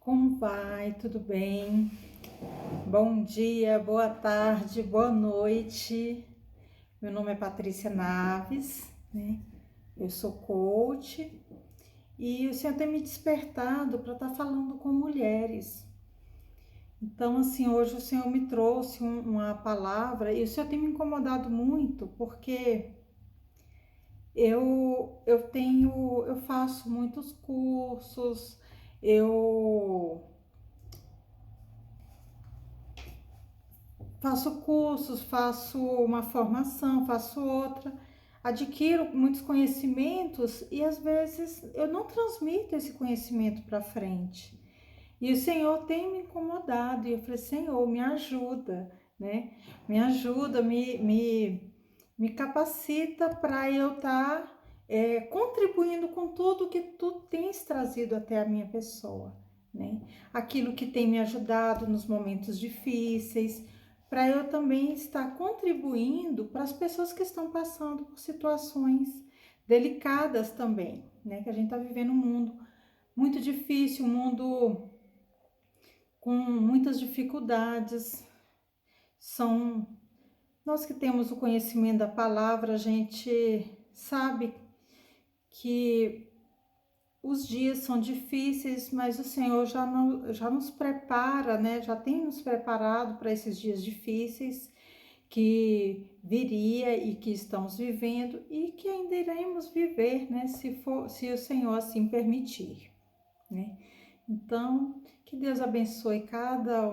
Como vai? Tudo bem? Bom dia, boa tarde, boa noite. Meu nome é Patrícia Naves, né? Eu sou coach e o Senhor tem me despertado para estar falando com mulheres. Então, assim, hoje o Senhor me trouxe uma palavra e o Senhor tem me incomodado muito porque eu faço muitos cursos, eu faço cursos, faço uma formação, faço outra, adquiro muitos conhecimentos e às vezes eu não transmito esse conhecimento para frente. E o Senhor tem me incomodado e eu falei, Senhor, me ajuda, né? Me ajuda, me capacita para eu estar contribuindo com tudo que tu tens trazido até a minha pessoa, né? Aquilo que tem me ajudado nos momentos difíceis, para eu também estar contribuindo para as pessoas que estão passando por situações delicadas também, né? Que a gente está vivendo um mundo muito difícil, um mundo com muitas dificuldades. São nós que temos o conhecimento da palavra, a gente sabe que os dias são difíceis, mas o Senhor já nos prepara, né? Já tem nos preparado para esses dias difíceis que viria e que estamos vivendo e que ainda iremos viver, né? Se o Senhor assim permitir, né? Então, que Deus abençoe cada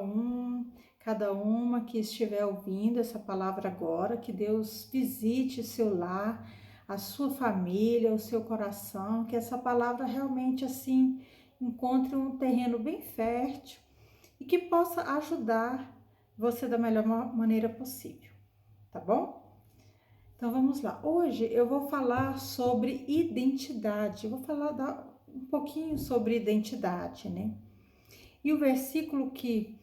uma que estiver ouvindo essa palavra agora, que Deus visite o seu lar, a sua família, o seu coração, que essa palavra realmente assim encontre um terreno bem fértil e que possa ajudar você da melhor maneira possível, tá bom? Então vamos lá. Hoje eu vou falar sobre identidade. Eu vou falar um pouquinho sobre identidade, né? E o versículo que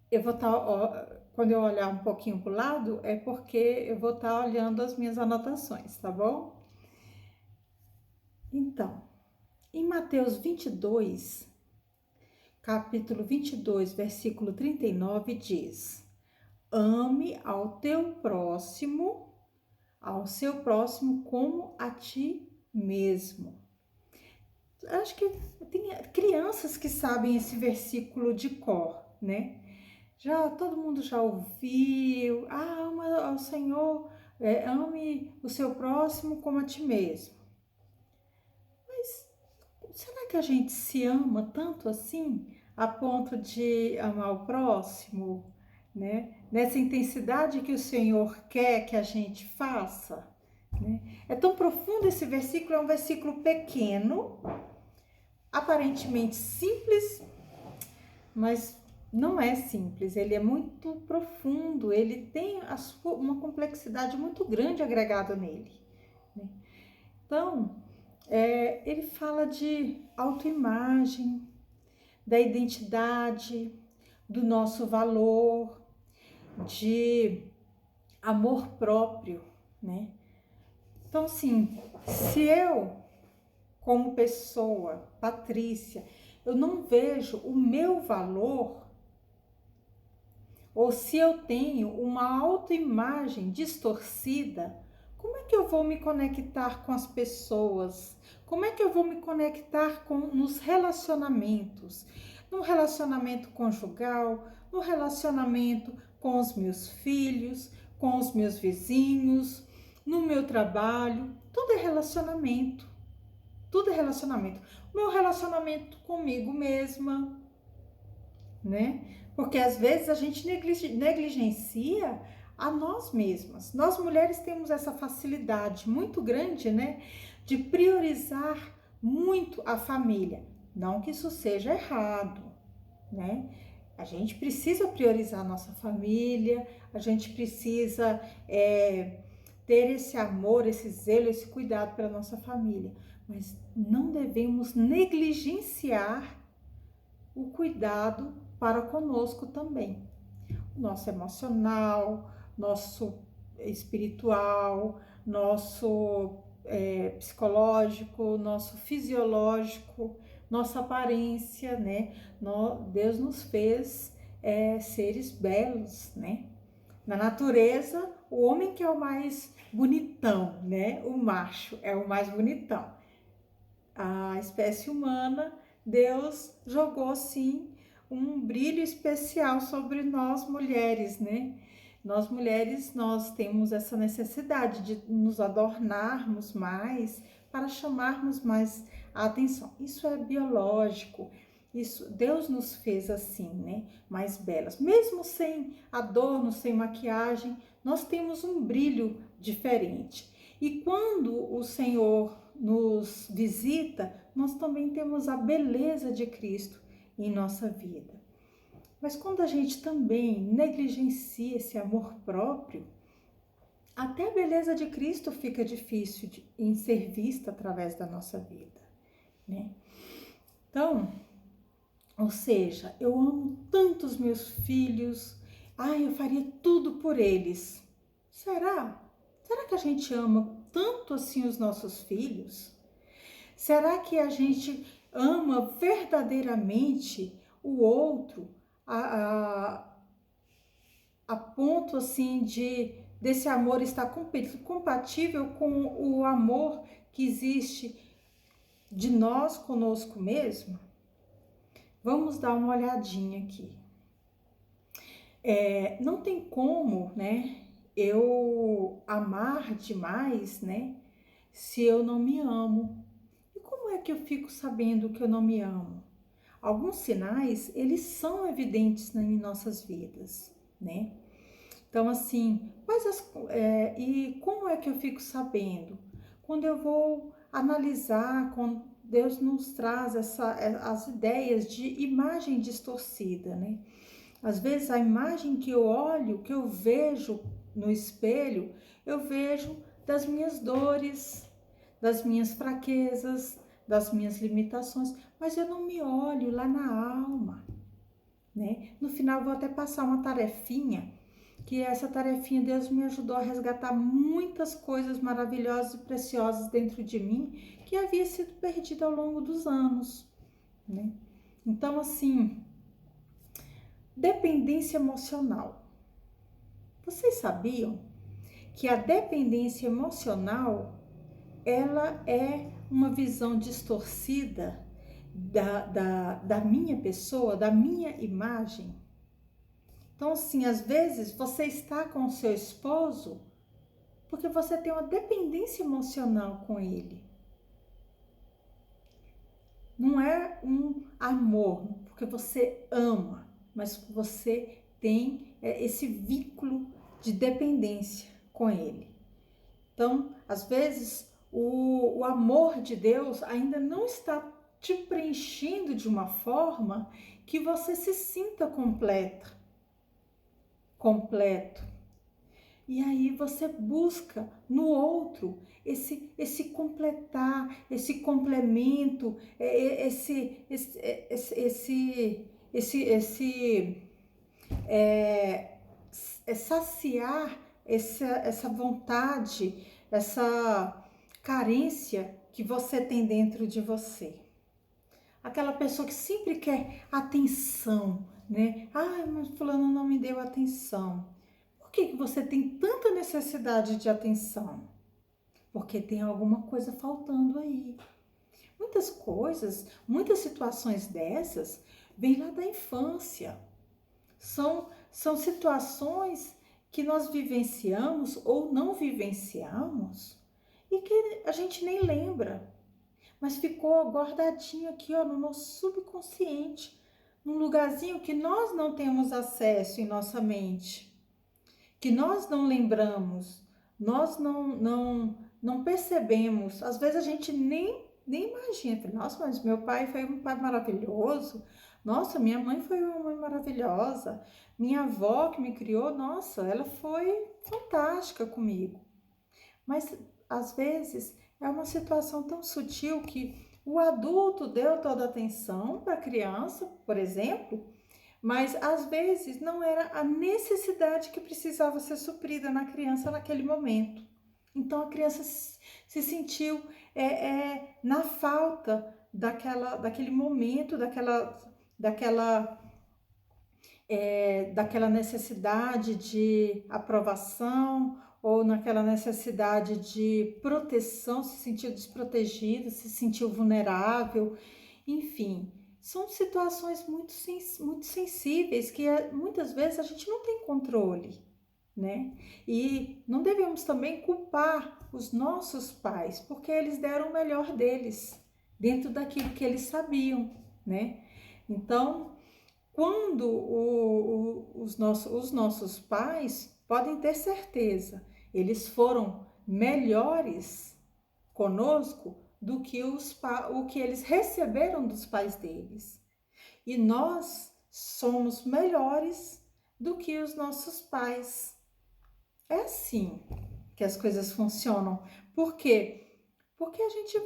eu vou estar, quando eu olhar um pouquinho para o lado, é porque eu vou estar olhando as minhas anotações, tá bom? Então, em Mateus 22, capítulo 22, versículo 39, diz: Ame ao seu próximo como a ti mesmo. Acho que tem crianças que sabem esse versículo de cor, né? Todo mundo já ouviu. Ama ao Senhor, ame o seu próximo como a ti mesmo. Mas será que a gente se ama tanto assim, a ponto de amar o próximo, né? Nessa intensidade que o Senhor quer que a gente faça, né? É tão profundo esse versículo, é um versículo pequeno, aparentemente simples, mas não é simples, ele é muito profundo, ele tem uma complexidade muito grande agregada nele, né? Então, ele fala de autoimagem, da identidade, do nosso valor, de amor próprio, né? Então, assim, se eu, como pessoa, Patrícia, eu não vejo o meu valor, ou se eu tenho uma autoimagem distorcida, como é que eu vou me conectar com as pessoas? Como é que eu vou me conectar nos relacionamentos? No relacionamento conjugal, no relacionamento com os meus filhos, com os meus vizinhos, no meu trabalho, tudo é relacionamento. Tudo é relacionamento. O meu relacionamento comigo mesma, né? Porque às vezes a gente negligencia a nós mesmas. Nós mulheres temos essa facilidade muito grande, né? De priorizar muito a família. Não que isso seja errado, né? A gente precisa priorizar a nossa família, a gente precisa ter esse amor, esse zelo, esse cuidado pela nossa família. Mas não devemos negligenciar o cuidado para conosco também. Nosso emocional, nosso espiritual, nosso psicológico, nosso fisiológico, nossa aparência, né? Deus nos fez seres belos, né? Na natureza, o homem que é o mais bonitão, né? O macho é o mais bonitão. A espécie humana, Deus jogou sim um brilho especial sobre nós mulheres, né? Nós mulheres, nós temos essa necessidade de nos adornarmos mais para chamarmos mais a atenção. Isso é biológico. Isso, Deus nos fez assim, né? Mais belas. Mesmo sem adorno, sem maquiagem, nós temos um brilho diferente. E quando o Senhor nos visita, nós também temos a beleza de Cristo em nossa vida. Mas quando a gente também negligencia esse amor próprio, até a beleza de Cristo fica difícil em ser vista através da nossa vida, né? Então, ou seja, eu amo tanto os meus filhos, eu faria tudo por eles. Será? Será que a gente ama tanto assim os nossos filhos? Será que a gente ama verdadeiramente o outro a ponto assim desse amor estar compatível com o amor que existe de nós conosco mesmo? Vamos dar uma olhadinha aqui. Não tem como, né, eu amar demais, né, se eu não me amo. E como é que eu fico sabendo que eu não me amo? Alguns sinais, eles são evidentes em nossas vidas, né? Então, assim, e como é que eu fico sabendo? Quando eu vou analisar, quando Deus nos traz as ideias de imagem distorcida, né? Às vezes a imagem que eu olho, que eu vejo no espelho, eu vejo das minhas dores, das minhas fraquezas, das minhas limitações, mas eu não me olho lá na alma, né? No final eu vou até passar uma tarefinha, que essa tarefinha Deus me ajudou a resgatar muitas coisas maravilhosas e preciosas dentro de mim que havia sido perdida ao longo dos anos, né? Então, assim, dependência emocional. Vocês sabiam que a dependência emocional, ela é uma visão distorcida da minha pessoa, da minha imagem? Então, assim, às vezes você está com o seu esposo porque você tem uma dependência emocional com ele. Não é um amor, porque você ama, mas você tem esse vínculo de dependência com ele. Então, às vezes, o amor de Deus ainda não está te preenchendo de uma forma que você se sinta completo. E aí você busca no outro esse completar, esse complemento, saciar essa vontade, essa carência que você tem dentro de você. Aquela pessoa que sempre quer atenção, né? Mas fulano não me deu atenção. Por que você tem tanta necessidade de atenção? Porque tem alguma coisa faltando aí. Muitas coisas, muitas situações dessas vêm lá da infância. São situações que nós vivenciamos ou não vivenciamos e que a gente nem lembra. Mas ficou guardadinho aqui, ó, no nosso subconsciente, num lugarzinho que nós não temos acesso em nossa mente, que nós não lembramos, nós não percebemos. Às vezes a gente nem imagina. Nossa, mas meu pai foi um pai maravilhoso. Nossa, minha mãe foi uma mãe maravilhosa. Minha avó que me criou, nossa, ela foi fantástica comigo. Mas às vezes é uma situação tão sutil que o adulto deu toda a atenção para a criança, por exemplo, mas às vezes não era a necessidade que precisava ser suprida na criança naquele momento. Então a criança se sentiu na falta daquele momento, daquela necessidade de aprovação ou naquela necessidade de proteção, se sentiu desprotegido, se sentiu vulnerável, enfim. São situações muito sensíveis que muitas vezes a gente não tem controle, né? E não devemos também culpar os nossos pais, porque eles deram o melhor deles, dentro daquilo que eles sabiam, né? Então, quando os nossos pais, podem ter certeza, eles foram melhores conosco do que o que eles receberam dos pais deles. E nós somos melhores do que os nossos pais. É assim que as coisas funcionam. Por quê? Porque a gente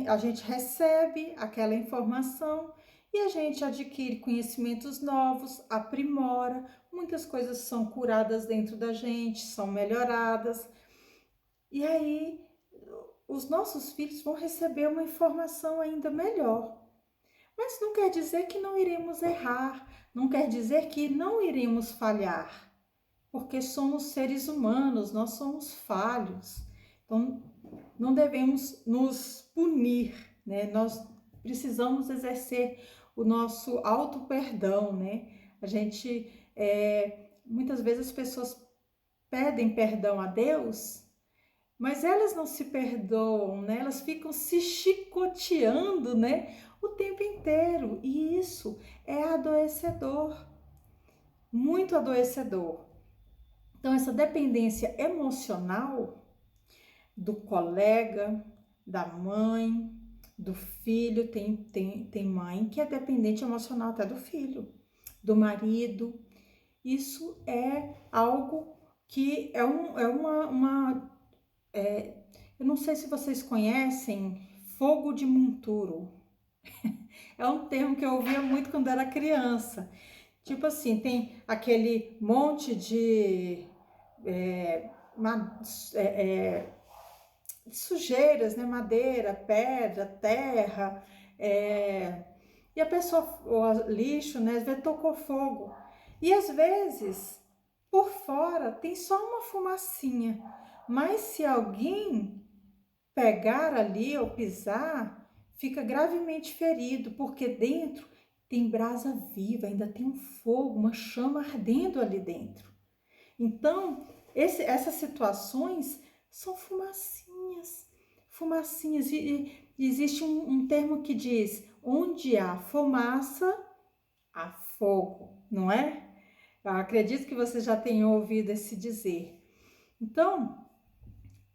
a gente recebe aquela informação e a gente adquire conhecimentos novos, aprimora, muitas coisas são curadas dentro da gente, são melhoradas. E aí os nossos filhos vão receber uma informação ainda melhor. Mas não quer dizer que não iremos errar, não quer dizer que não iremos falhar, porque somos seres humanos, nós somos falhos. Então, não devemos nos punir, né? Nós precisamos exercer o nosso auto-perdão, né? A gente, muitas vezes as pessoas pedem perdão a Deus, mas elas não se perdoam, né? Elas ficam se chicoteando, né? O tempo inteiro. E isso é adoecedor, muito adoecedor. Então, essa dependência emocional do colega, da mãe, do filho, tem mãe que é dependente emocional até do filho, do marido. Isso é algo que eu não sei se vocês conhecem fogo de monturo. É um termo que eu ouvia muito quando era criança. Tipo assim, tem aquele monte de sujeiras, né? Madeira, pedra, terra, e a pessoa, o lixo, né? Às vezes tocou fogo. E às vezes, por fora, tem só uma fumacinha. Mas se alguém pegar ali ou pisar, fica gravemente ferido, porque dentro tem brasa viva, ainda tem um fogo, uma chama ardendo ali dentro. Então, essas situações são fumacinhas, fumacinhas. E existe um termo que diz, onde há fumaça, há fogo, não é? Eu acredito que você já tenha ouvido esse dizer. Então,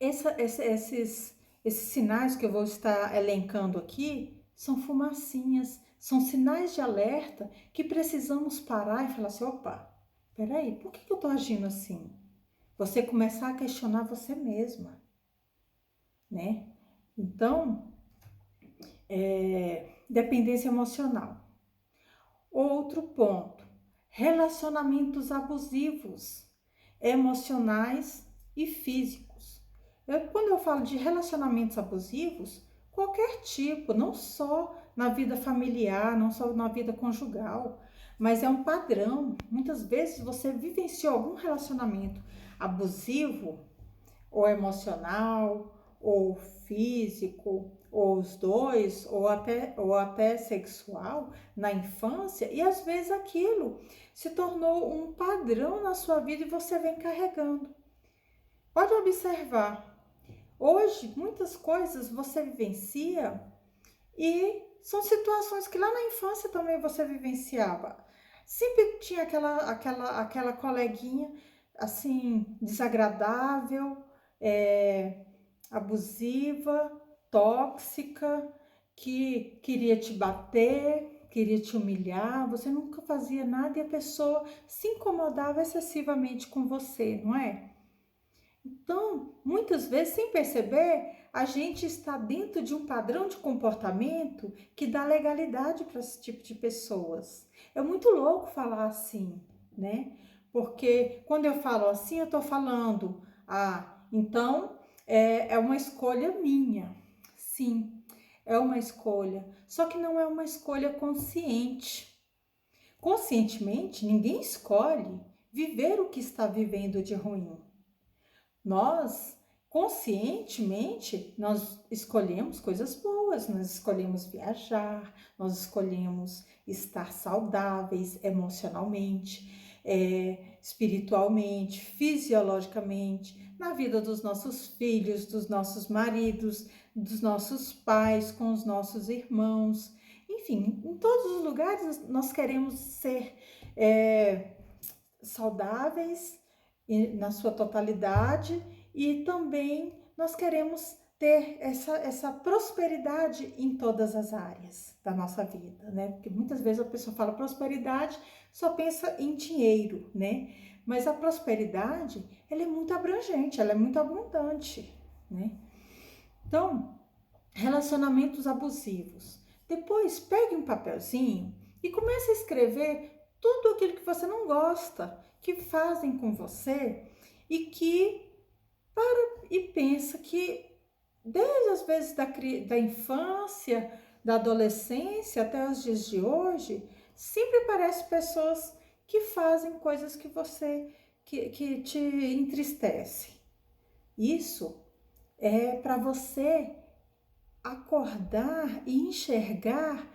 esses sinais que eu vou estar elencando aqui são fumacinhas, são sinais de alerta que precisamos parar e falar assim, opa, peraí, por que eu estou agindo assim? Você começar a questionar você mesma, né? Então, dependência emocional. Outro ponto, relacionamentos abusivos, emocionais e físicos. Quando eu falo de relacionamentos abusivos, qualquer tipo, não só na vida familiar, não só na vida conjugal, mas é um padrão. Muitas vezes você vivenciou algum relacionamento abusivo, ou emocional, ou físico, ou os dois, ou até sexual na infância, e às vezes aquilo se tornou um padrão na sua vida e você vem carregando. Pode observar, hoje muitas coisas você vivencia e são situações que lá na infância também você vivenciava. Sempre tinha aquela coleguinha assim, desagradável, abusiva, tóxica, que queria te bater, queria te humilhar, você nunca fazia nada e a pessoa se incomodava excessivamente com você, não é? Então, muitas vezes, sem perceber, a gente está dentro de um padrão de comportamento que dá legalidade para esse tipo de pessoas. É muito louco falar assim, né? Porque quando eu falo assim, eu estou falando Então é uma escolha minha. Sim, é uma escolha. Só que não é uma escolha consciente. Conscientemente, ninguém escolhe viver o que está vivendo de ruim. Nós, conscientemente, nós escolhemos coisas boas, nós escolhemos viajar, nós escolhemos estar saudáveis emocionalmente, espiritualmente, fisiologicamente, na vida dos nossos filhos, dos nossos maridos, dos nossos pais, com os nossos irmãos. Enfim, em todos os lugares nós queremos ser saudáveis na sua totalidade, e também nós queremos ter essa prosperidade em todas as áreas da nossa vida, né? Porque muitas vezes a pessoa fala prosperidade, só pensa em dinheiro, né? Mas a prosperidade, ela é muito abrangente, ela é muito abundante, né? Então, relacionamentos abusivos. Depois, pegue um papelzinho e comece a escrever tudo aquilo que você não gosta, que fazem com você, e que pensa que desde as vezes da infância, da adolescência até os dias de hoje, sempre aparecem pessoas que fazem coisas que te entristece. Isso é para você acordar e enxergar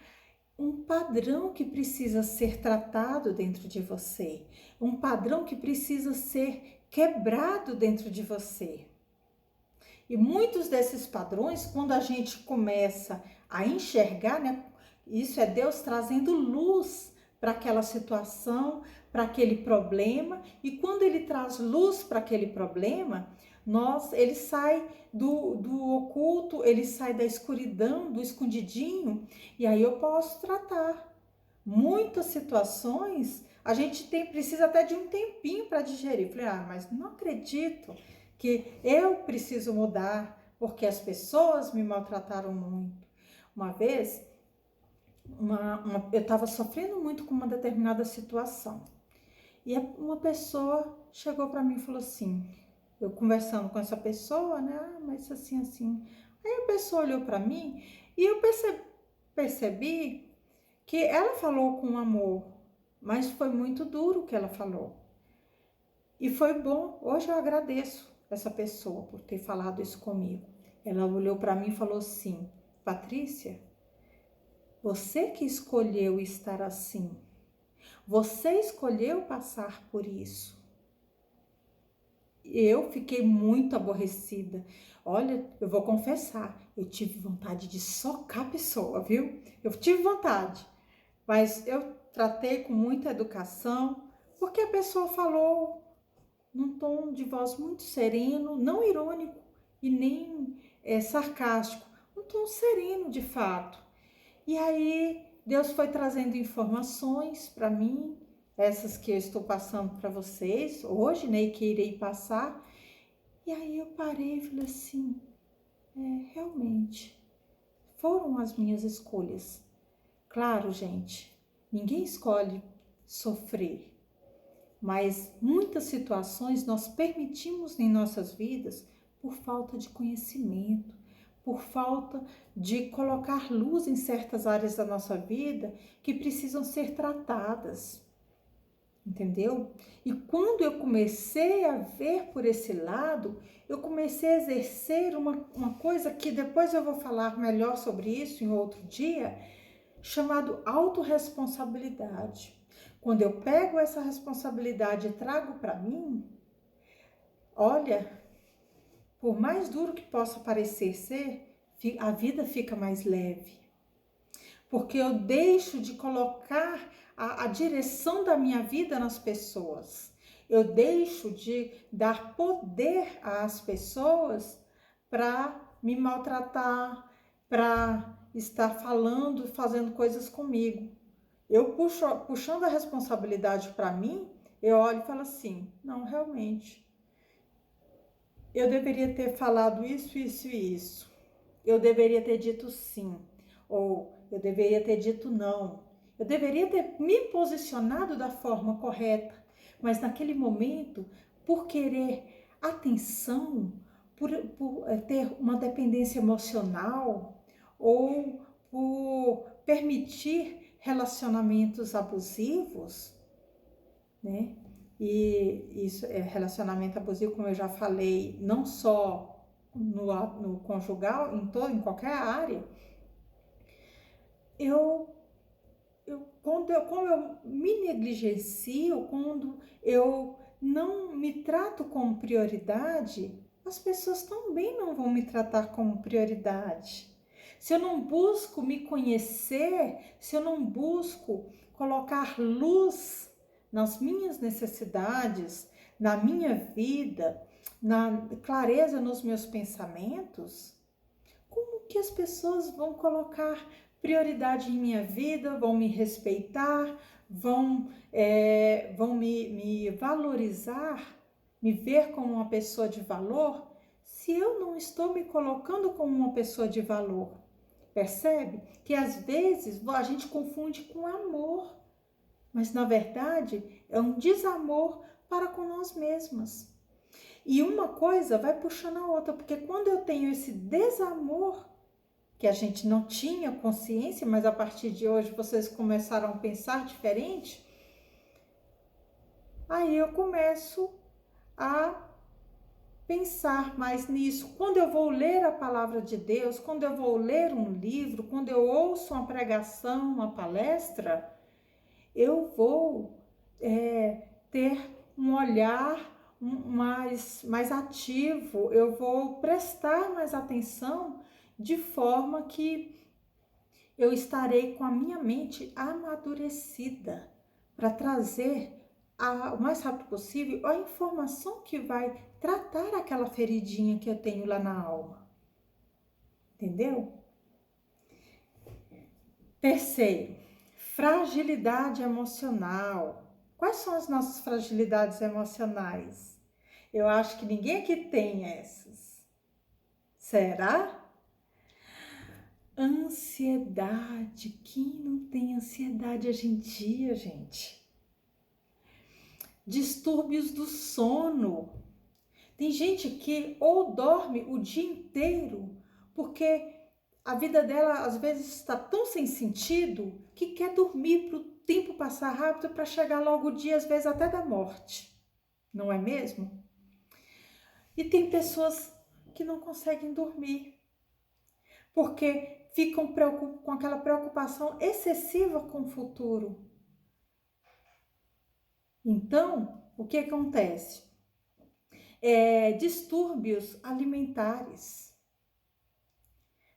um padrão que precisa ser tratado dentro de você, um padrão que precisa ser quebrado dentro de você. E muitos desses padrões, quando a gente começa a enxergar, né, isso é Deus trazendo luz para aquela situação, para aquele problema, e quando ele traz luz para aquele problema, ele sai do oculto, ele sai da escuridão, do escondidinho, e aí eu posso tratar. Muitas situações a gente precisa até de um tempinho para digerir. Falei, mas não acredito que eu preciso mudar porque as pessoas me maltrataram muito. Uma vez, eu estava sofrendo muito com uma determinada situação, e uma pessoa chegou para mim e falou assim, eu conversando com essa pessoa, né, mas assim. Aí a pessoa olhou para mim e eu percebi que ela falou com amor, mas foi muito duro o que ela falou. E foi bom, hoje eu agradeço essa pessoa por ter falado isso comigo. Ela olhou para mim e falou assim, Patrícia, você que escolheu estar assim, você escolheu passar por isso. Eu fiquei muito aborrecida. Olha, eu vou confessar, eu tive vontade de socar a pessoa, viu? Eu tive vontade, mas eu tratei com muita educação, porque a pessoa falou num tom de voz muito sereno, não irônico e nem sarcástico, um tom sereno de fato. E aí Deus foi trazendo informações para mim, essas que eu estou passando para vocês hoje, né, e que irei passar. E aí eu parei e falei assim, realmente, foram as minhas escolhas. Claro, gente, ninguém escolhe sofrer, mas muitas situações nós permitimos em nossas vidas por falta de conhecimento, por falta de colocar luz em certas áreas da nossa vida que precisam ser tratadas, entendeu? E quando eu comecei a ver por esse lado, eu comecei a exercer uma coisa que depois eu vou falar melhor sobre isso em outro dia, chamado autorresponsabilidade. Quando eu pego essa responsabilidade e trago para mim, olha, por mais duro que possa parecer ser, a vida fica mais leve. Porque eu deixo de colocar a direção da minha vida nas pessoas. Eu deixo de dar poder às pessoas para me maltratar, para estar falando, fazendo coisas comigo. Eu puxando a responsabilidade para mim, eu olho e falo assim, não, realmente, eu deveria ter falado isso, isso e isso. Eu deveria ter dito sim, ou eu deveria ter dito não. Eu deveria ter me posicionado da forma correta, mas naquele momento, por querer atenção, por ter uma dependência emocional ou por permitir relacionamentos abusivos, né? E isso é relacionamento abusivo, como eu já falei, não só no conjugal, em qualquer área. Como eu me negligencio, quando eu não me trato como prioridade, as pessoas também não vão me tratar como prioridade. Se eu não busco me conhecer, se eu não busco colocar luz nas minhas necessidades, na minha vida, na clareza nos meus pensamentos, como que as pessoas vão colocar prioridade em minha vida, vão me respeitar, vão me valorizar, me ver como uma pessoa de valor, se eu não estou me colocando como uma pessoa de valor? Percebe? Que às vezes a gente confunde com amor, mas na verdade é um desamor para com nós mesmas. E uma coisa vai puxando a outra, porque quando eu tenho esse desamor, que a gente não tinha consciência, mas a partir de hoje vocês começaram a pensar diferente, aí eu começo a pensar mais nisso. Quando eu vou ler a palavra de Deus, quando eu vou ler um livro, quando eu ouço uma pregação, uma palestra, eu vou ter um olhar mais ativo, eu vou prestar mais atenção, de forma que eu estarei com a minha mente amadurecida para trazer o mais rápido possível a informação que vai tratar aquela feridinha que eu tenho lá na alma. Entendeu? Terceiro, fragilidade emocional. Quais são as nossas fragilidades emocionais? Eu acho que ninguém aqui tem essas. Será? Ansiedade. Quem não tem ansiedade hoje em dia, gente? Distúrbios do sono. Tem gente que ou dorme o dia inteiro porque a vida dela às vezes está tão sem sentido que quer dormir para o tempo passar rápido, para chegar logo o dia, às vezes até da morte. Não é mesmo? E tem pessoas que não conseguem dormir porque ficam com aquela preocupação excessiva com o futuro. Então, o que acontece? Distúrbios alimentares.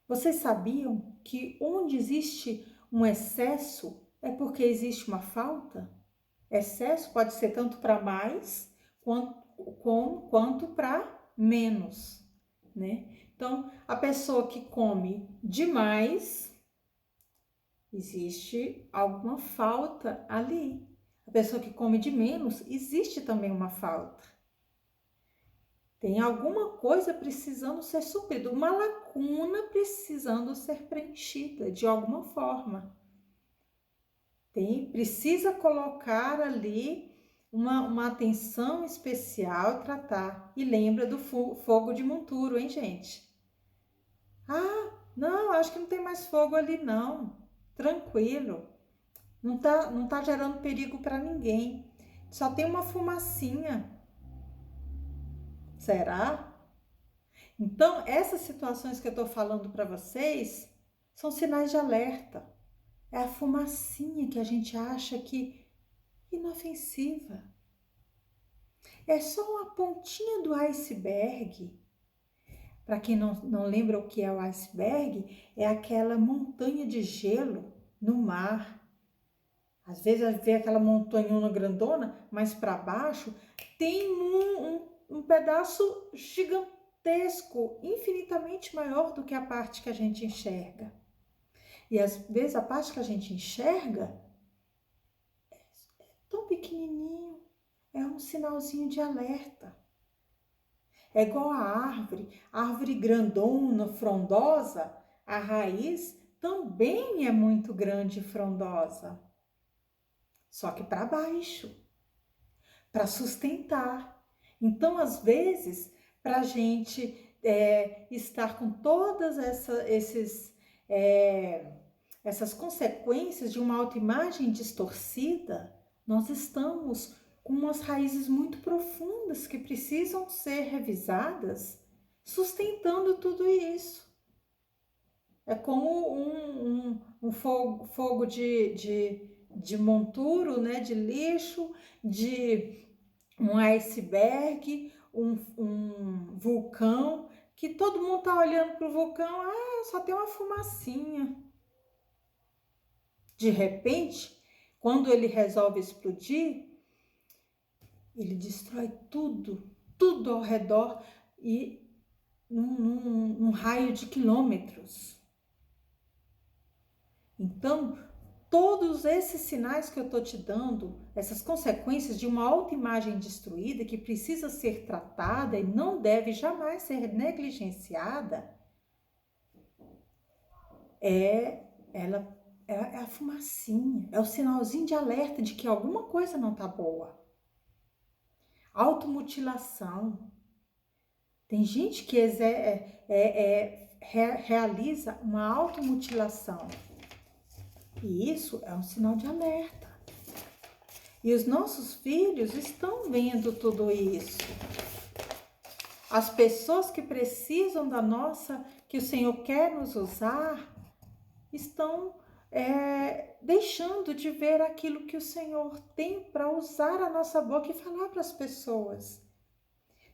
Vocês sabiam que onde existe um excesso é porque existe uma falta? Excesso pode ser tanto para mais quanto para menos, né? Então, a pessoa que come demais, existe alguma falta ali. A pessoa que come de menos, existe também uma falta. Tem alguma coisa precisando ser suprida, uma lacuna precisando ser preenchida de alguma forma. Precisa colocar ali uma atenção especial e tratar. E lembra do fogo de monturo, hein, gente? Ah, não, acho que não tem mais fogo ali, não. Tranquilo. Não tá gerando perigo para ninguém. Só tem uma fumacinha. Será? Então, essas situações que eu estou falando para vocês são sinais de alerta. É a fumacinha que a gente acha que é inofensiva. É só uma pontinha do iceberg. Para quem não lembra o que é o iceberg, é aquela montanha de gelo no mar. Às vezes vê aquela montanhona grandona, mas para baixo tem um pedaço gigantesco, infinitamente maior do que a parte que a gente enxerga. E às vezes a parte que a gente enxerga é tão pequenininho, é um sinalzinho de alerta. É igual a árvore grandona, frondosa, a raiz também é muito grande e frondosa. Só que para baixo, para sustentar. Então, às vezes, para a gente estar com todas essas consequências de uma autoimagem distorcida, nós estamos com umas raízes muito profundas que precisam ser revisadas, sustentando tudo isso. É como um fogo de monturo, né, de lixo, de um iceberg, um vulcão, que todo mundo tá olhando para o vulcão, só tem uma fumacinha. De repente, quando ele resolve explodir, ele destrói tudo ao redor e num raio de quilômetros. Então, todos esses sinais que eu estou te dando, essas consequências de uma autoimagem destruída que precisa ser tratada e não deve jamais ser negligenciada, é a fumacinha, é o sinalzinho de alerta de que alguma coisa não está boa. Automutilação. Tem gente que realiza uma automutilação. E isso é um sinal de alerta. E os nossos filhos estão vendo tudo isso. As pessoas que precisam que o Senhor quer nos usar, estão deixando de ver aquilo que o Senhor tem para usar a nossa boca e falar para as pessoas.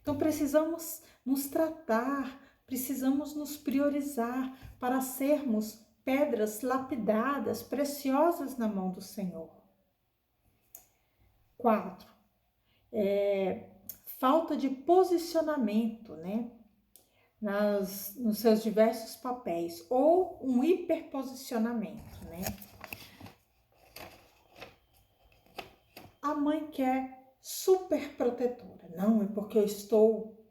Então precisamos nos tratar, precisamos nos priorizar para sermos pedras lapidadas, preciosas na mão do Senhor. 4. Falta de posicionamento, né? Nos seus diversos papéis, ou um hiperposicionamento, né? A mãe quer super protetora. Não, é porque eu estou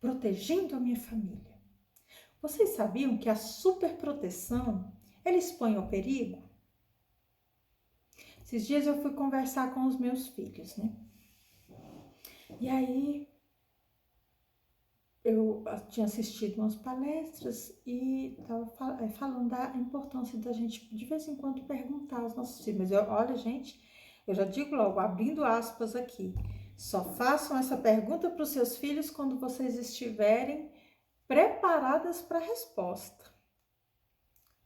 protegendo a minha família. Vocês sabiam que a superproteção, ela expõe ao perigo? Esses dias eu fui conversar com os meus filhos, né? E aí, eu tinha assistido umas palestras e estava falando da importância da gente, de vez em quando, perguntar aos nossos filhos. Mas olha, gente, eu já digo logo, abrindo aspas aqui, só façam essa pergunta para os seus filhos quando vocês estiverem preparadas para a resposta.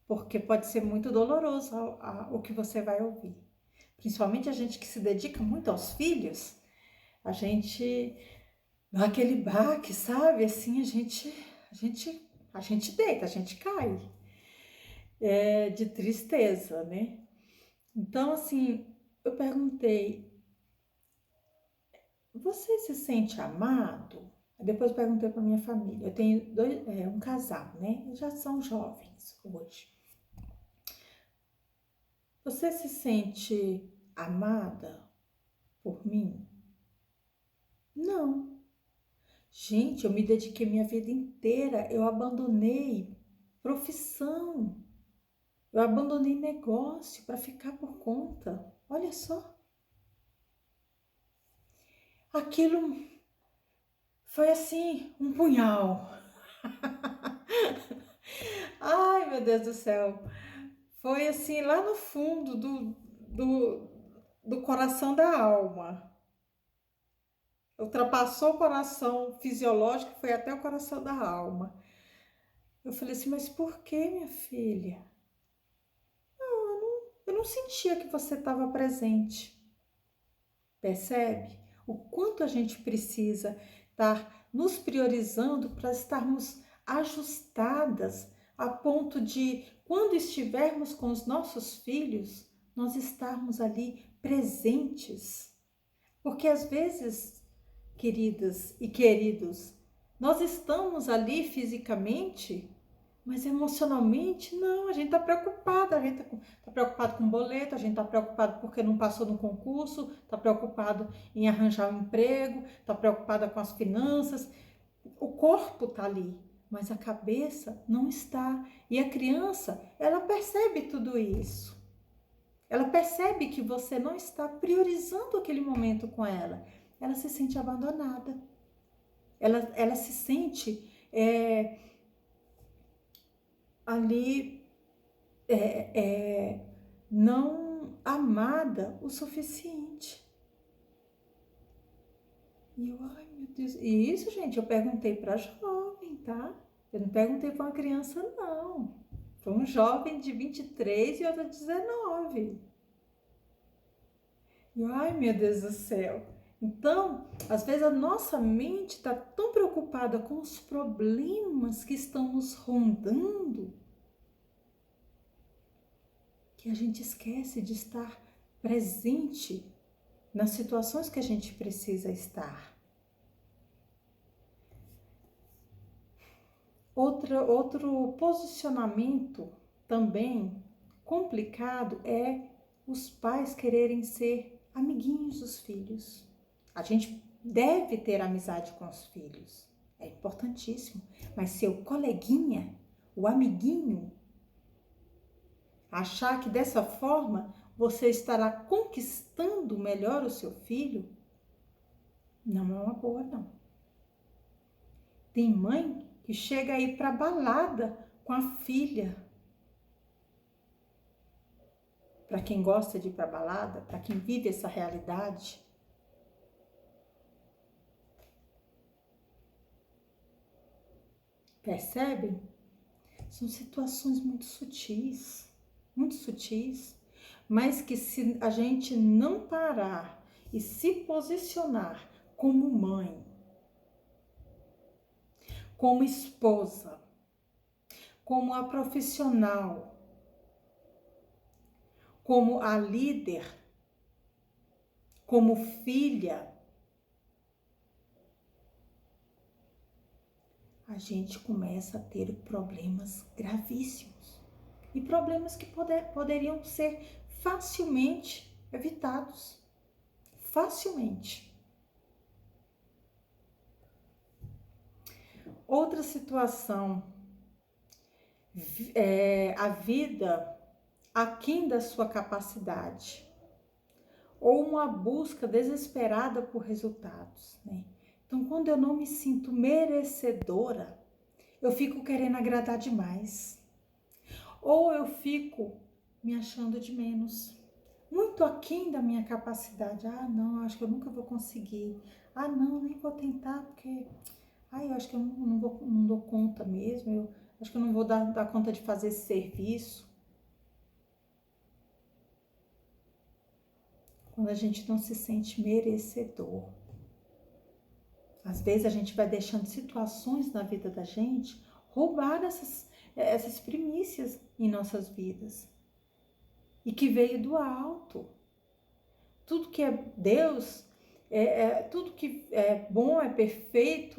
Porque pode ser muito doloroso o que você vai ouvir. Principalmente a gente que se dedica muito aos filhos, a gente dá aquele baque, sabe? Assim, a gente deita, a gente cai de tristeza, né? Então, assim, eu perguntei, você se sente amado? Depois perguntei para minha família. Eu tenho um casal, né? Eles já são jovens hoje. Você se sente amada por mim? Não. Gente, eu me dediquei minha vida inteira, eu abandonei profissão, eu abandonei negócio para ficar por conta. Olha só. Aquilo foi assim, um punhal. Ai, meu Deus do céu. Foi assim, lá no fundo do coração da alma. Ultrapassou o coração fisiológico, foi até o coração da alma. Eu falei assim, mas por que, minha filha? Eu não sentia que você estava presente. Percebe? O quanto a gente precisa estar nos priorizando para estarmos ajustadas a ponto de, quando estivermos com os nossos filhos, nós estarmos ali presentes. Porque às vezes, queridas e queridos, nós estamos ali fisicamente, mas emocionalmente não, a gente está preocupada, a gente está preocupado com o boleto, a gente está preocupado porque não passou no concurso, está preocupado em arranjar um emprego, está preocupada com as finanças. O corpo está ali, mas a cabeça não está. E a criança, ela percebe tudo isso. Ela percebe que você não está priorizando aquele momento com ela. Ela se sente abandonada. ela se sente ali não amada o suficiente. E eu, ai meu Deus, e isso, gente, eu perguntei para jovem, tá? Eu não perguntei para uma criança, não. Foi um jovem de 23 e outro de 19. E eu, ai meu Deus do céu. Então, às vezes a nossa mente está tão preocupada com os problemas que estão nos rondando que a gente esquece de estar presente nas situações que a gente precisa estar. Outro posicionamento também complicado é os pais quererem ser amiguinhos dos filhos. A gente deve ter amizade com os filhos, é importantíssimo, mas ser o coleguinha, o amiguinho, achar que dessa forma você estará conquistando melhor o seu filho, não é uma boa, não. Tem mãe que chega a ir para balada com a filha. Para quem gosta de ir para balada, para quem vive essa realidade. Percebem? São situações muito sutis, mas que se a gente não parar e se posicionar como mãe, como esposa, como a profissional, como a líder, como filha, a gente começa a ter problemas gravíssimos. E problemas que poderiam ser facilmente evitados. Facilmente. Outra situação, a vida aquém da sua capacidade, ou uma busca desesperada por resultados, né? Então, quando eu não me sinto merecedora, eu fico querendo agradar demais, ou eu fico me achando de menos, muito aquém da minha capacidade. Ah, não, acho que eu nunca vou conseguir. Ah, não, nem vou tentar, porque eu acho que eu não dou conta mesmo, eu acho que eu não vou dar conta de fazer esse serviço. Quando a gente não se sente merecedor. Às vezes a gente vai deixando situações na vida da gente roubar essas primícias em nossas vidas. E que veio do alto. Tudo que é Deus, tudo que é bom, é perfeito,